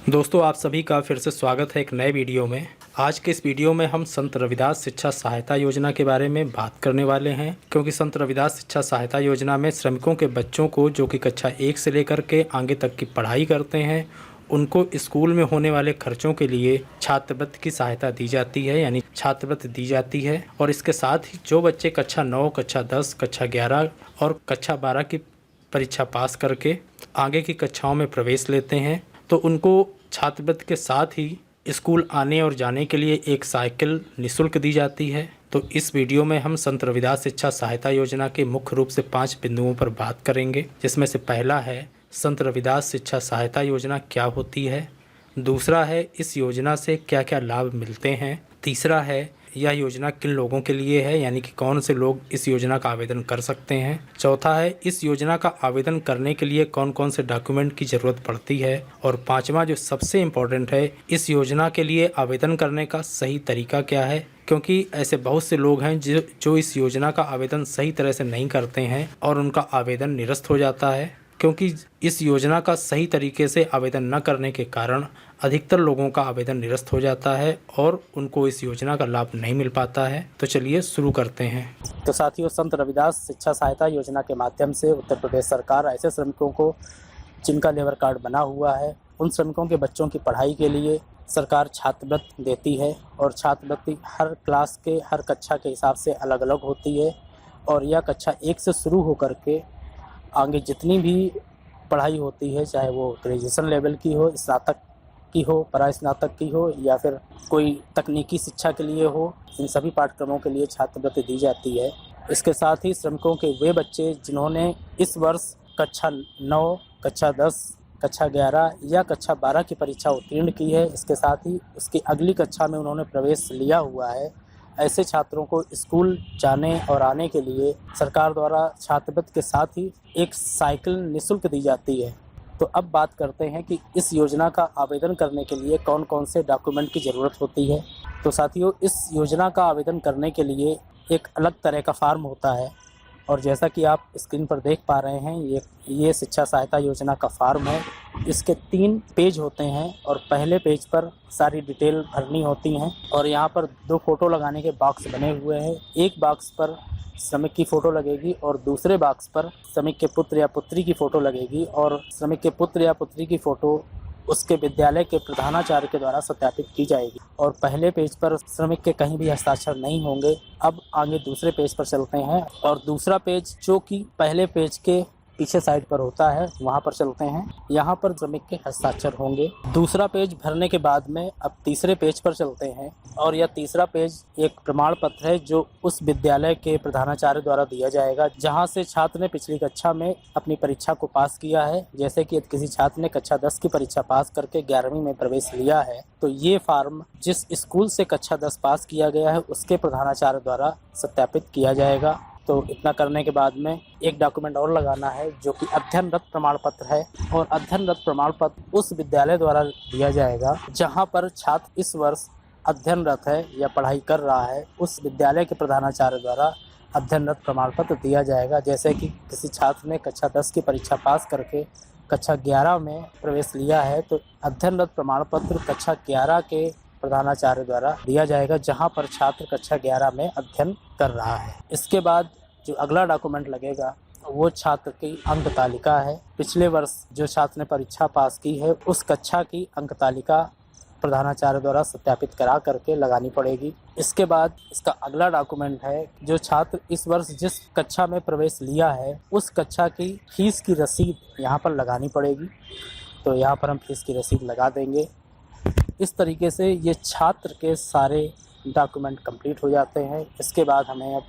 दोस्तों, आप सभी का फिर से स्वागत है एक नए वीडियो में। आज के इस वीडियो में हम संत रविदास शिक्षा सहायता योजना के बारे में बात करने वाले हैं, क्योंकि संत रविदास शिक्षा सहायता योजना में श्रमिकों के बच्चों को जो कि कक्षा 1 से लेकर के आगे तक की पढ़ाई करते हैं, उनको स्कूल में होने वाले खर्चों के लिए छात्रवृत्ति की सहायता दी जाती है, यानी छात्रवृत्ति दी जाती है। और इसके साथ ही जो बच्चे कक्षा 9, कक्षा 10, कक्षा 11 और कक्षा 12 की परीक्षा पास करके आगे की कक्षाओं में प्रवेश लेते हैं, तो उनको छात्रवृत्ति के साथ ही स्कूल आने और जाने के लिए एक साइकिल निःशुल्क दी जाती है। तो इस वीडियो में हम संत रविदास शिक्षा सहायता योजना के मुख्य रूप से 5 बिंदुओं पर बात करेंगे, जिसमें से पहला है संत रविदास शिक्षा सहायता योजना क्या होती है। दूसरा है इस योजना से क्या क्या लाभ मिलते हैं। तीसरा है यह योजना किन लोगों के लिए है, यानी कि कौन से लोग इस योजना का आवेदन कर सकते हैं। चौथा है इस योजना का आवेदन करने के लिए कौन कौन से डॉक्यूमेंट की ज़रूरत पड़ती है। और पांचवा जो सबसे इम्पोर्टेंट है, इस योजना के लिए आवेदन करने का सही तरीका क्या है, क्योंकि ऐसे बहुत से लोग हैं जो इस योजना का आवेदन सही तरह से नहीं करते हैं और उनका आवेदन निरस्त हो जाता है, क्योंकि इस योजना का सही तरीके से आवेदन न करने के कारण अधिकतर लोगों का आवेदन निरस्त हो जाता है और उनको इस योजना का लाभ नहीं मिल पाता है। तो चलिए शुरू करते हैं। तो साथियों, संत रविदास शिक्षा सहायता योजना के माध्यम से उत्तर प्रदेश सरकार ऐसे श्रमिकों को जिनका लेबर कार्ड बना हुआ है, उन श्रमिकों के बच्चों की पढ़ाई के लिए सरकार छात्रवृत्ति देती है। और छात्रवृत्ति हर क्लास के, हर कक्षा के हिसाब से अलग अलग होती है। और यह कक्षा 1 से शुरू होकर के आगे जितनी भी पढ़ाई होती है, चाहे वो ग्रेजुएशन लेवल की हो, स्नातक की हो, परास्नातक की हो, या फिर कोई तकनीकी शिक्षा के लिए हो, इन सभी पाठ्यक्रमों के लिए छात्रवृत्ति दी जाती है। इसके साथ ही श्रमिकों के वे बच्चे जिन्होंने इस वर्ष कक्षा 9, कक्षा 10, कक्षा 11 या कक्षा 12 की परीक्षा उत्तीर्ण की है, इसके साथ ही उसकी अगली कक्षा में उन्होंने प्रवेश लिया हुआ है, ऐसे छात्रों को स्कूल जाने और आने के लिए सरकार द्वारा छात्रवृत्ति के साथ ही एक साइकिल निःशुल्क दी जाती है। तो अब बात करते हैं कि इस योजना का आवेदन करने के लिए कौन कौन से डॉक्यूमेंट की ज़रूरत होती है। तो साथियों, इस योजना का आवेदन करने के लिए एक अलग तरह का फॉर्म होता है, और जैसा कि आप स्क्रीन पर देख पा रहे हैं, ये शिक्षा सहायता योजना का फॉर्म है। इसके 3 पेज होते हैं और पहले पेज पर सारी डिटेल भरनी होती हैं। और यहाँ पर 2 फोटो लगाने के बॉक्स बने हुए हैं। एक बॉक्स पर श्रमिक की फ़ोटो लगेगी और दूसरे बॉक्स पर श्रमिक के पुत्र या पुत्री की फ़ोटो लगेगी। और श्रमिक के पुत्र या पुत्री की फ़ोटो उसके विद्यालय के प्रधानाचार्य के द्वारा सत्यापित की जाएगी। और पहले पेज पर श्रमिक के कहीं भी हस्ताक्षर नहीं होंगे। अब आगे दूसरे पेज पर चलते हैं, और दूसरा पेज जो कि पहले पेज के पीछे साइड पर होता है, वहाँ पर चलते हैं। यहाँ पर श्रमिक के हस्ताक्षर होंगे। दूसरा पेज भरने के बाद में अब तीसरे पेज पर चलते हैं, और यह तीसरा पेज एक प्रमाण पत्र है जो उस विद्यालय के प्रधानाचार्य द्वारा दिया जाएगा जहाँ से छात्र ने पिछली कक्षा में अपनी परीक्षा को पास किया है। जैसे कि किसी छात्र ने कक्षा 10 की परीक्षा पास करके 11वीं में प्रवेश लिया है, तो ये फॉर्म जिस स्कूल से कक्षा 10 पास किया गया है उसके प्रधानाचार्य द्वारा सत्यापित किया जाएगा। तो इतना करने के बाद में एक डॉक्यूमेंट और लगाना है, जो कि अध्ययनरत प्रमाण पत्र है। और अध्ययनरत प्रमाण पत्र उस विद्यालय द्वारा दिया जाएगा जहां पर छात्र इस वर्ष अध्ययनरत है या पढ़ाई कर रहा है। उस विद्यालय के प्रधानाचार्य द्वारा अध्ययनरत प्रमाण पत्र दिया जाएगा। जैसे कि किसी छात्र ने कक्षा 10 की परीक्षा पास करके कक्षा 11 में प्रवेश लिया है, तो अध्ययनरत प्रमाण पत्र कक्षा 11 के प्रधानाचार्य द्वारा दिया जाएगा जहां पर छात्र कक्षा 11 में अध्ययन कर रहा है। इसके बाद जो अगला डॉक्यूमेंट लगेगा वो छात्र की अंक तालिका है। पिछले वर्ष जो छात्र ने परीक्षा पास की है उस कक्षा की अंक तालिका प्रधानाचार्य द्वारा सत्यापित करा करके लगानी पड़ेगी। इसके बाद इसका अगला डॉक्यूमेंट है, जो छात्र इस वर्ष जिस कक्षा में प्रवेश लिया है उस कक्षा की फीस की रसीद यहाँ पर लगानी पड़ेगी। तो यहाँ पर हम फीस की रसीद लगा देंगे। इस तरीके से ये छात्र के सारे डॉक्यूमेंट कंप्लीट हो जाते हैं। इसके बाद हमें अब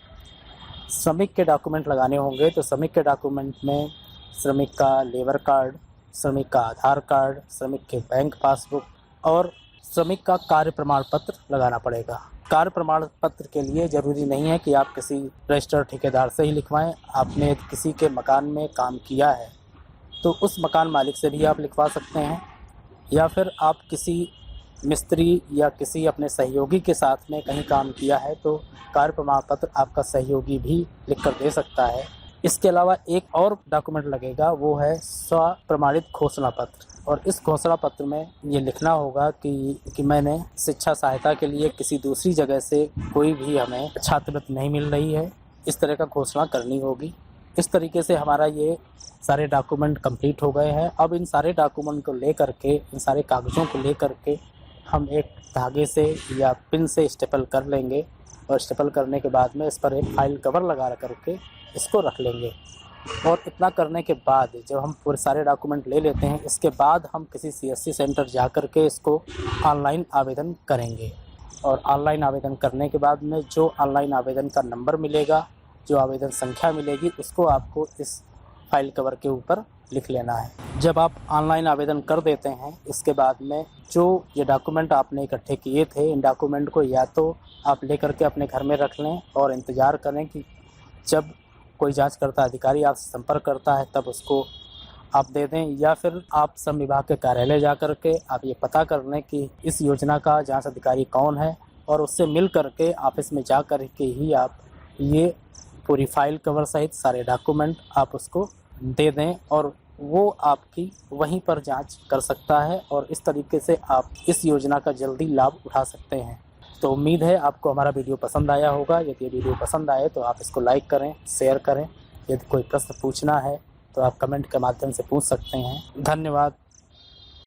श्रमिक के डॉक्यूमेंट लगाने होंगे। तो श्रमिक के डॉक्यूमेंट में श्रमिक का लेबर कार्ड, श्रमिक का आधार कार्ड, श्रमिक के बैंक पासबुक और श्रमिक का कार्य प्रमाण पत्र लगाना पड़ेगा। कार्य प्रमाण पत्र के लिए ज़रूरी नहीं है कि आप किसी रजिस्टर्ड ठेकेदार से ही लिखवाएं। आपने किसी के मकान में काम किया है तो उस मकान मालिक से भी आप लिखवा सकते हैं, या फिर आप किसी मिस्त्री या किसी अपने सहयोगी के साथ में कहीं काम किया है तो कार्य प्रमाण पत्र आपका सहयोगी भी लिख कर दे सकता है। इसके अलावा एक और डॉक्यूमेंट लगेगा, वो है स्व प्रमाणित घोषणा पत्र। और इस घोषणा पत्र में ये लिखना होगा कि मैंने शिक्षा सहायता के लिए किसी दूसरी जगह से कोई भी हमें छात्रवृत्ति नहीं मिल रही है, इस तरह का घोषणा करनी होगी। इस तरीके से हमारा ये सारे डॉक्यूमेंट कंप्लीट हो गए हैं। अब इन सारे डॉक्यूमेंट को लेकर के, इन सारे कागज़ों को लेकर के हम एक धागे से या पिन से स्टेपल कर लेंगे और स्टेपल करने के बाद में इस पर एक फाइल कवर लगा करके इसको रख लेंगे। और इतना करने के बाद जब हम पूरे सारे डॉक्यूमेंट ले लेते हैं, इसके बाद हम किसी CSC सेंटर जा कर के इसको ऑनलाइन आवेदन करेंगे। और ऑनलाइन आवेदन करने के बाद में जो ऑनलाइन आवेदन का नंबर मिलेगा, जो आवेदन संख्या मिलेगी, उसको आपको इस फाइल कवर के ऊपर लिख लेना है। जब आप ऑनलाइन आवेदन कर देते हैं, इसके बाद में जो ये डॉक्यूमेंट आपने इकट्ठे किए थे, इन डॉक्यूमेंट को या तो आप लेकर के अपने घर में रख लें और इंतज़ार करें कि जब कोई जांचकर्ता अधिकारी आपसे संपर्क करता है तब उसको आप दे दें, या फिर आप श्रम विभाग के कार्यालय जा कर के आप ये पता कर लें कि इस योजना का जांच अधिकारी कौन है और उससे मिल कर के ऑफिस में जा कर के ही आप ये पूरी फाइल कवर सहित सारे डॉक्यूमेंट आप उसको दे दें और वो आपकी वहीं पर जांच कर सकता है और इस तरीके से आप इस योजना का जल्दी लाभ उठा सकते हैं। तो उम्मीद है आपको हमारा वीडियो पसंद आया होगा। यदि वीडियो पसंद आए तो आप इसको लाइक करें, शेयर करें। यदि कोई प्रश्न पूछना है तो आप कमेंट के माध्यम से पूछ सकते हैं। धन्यवाद।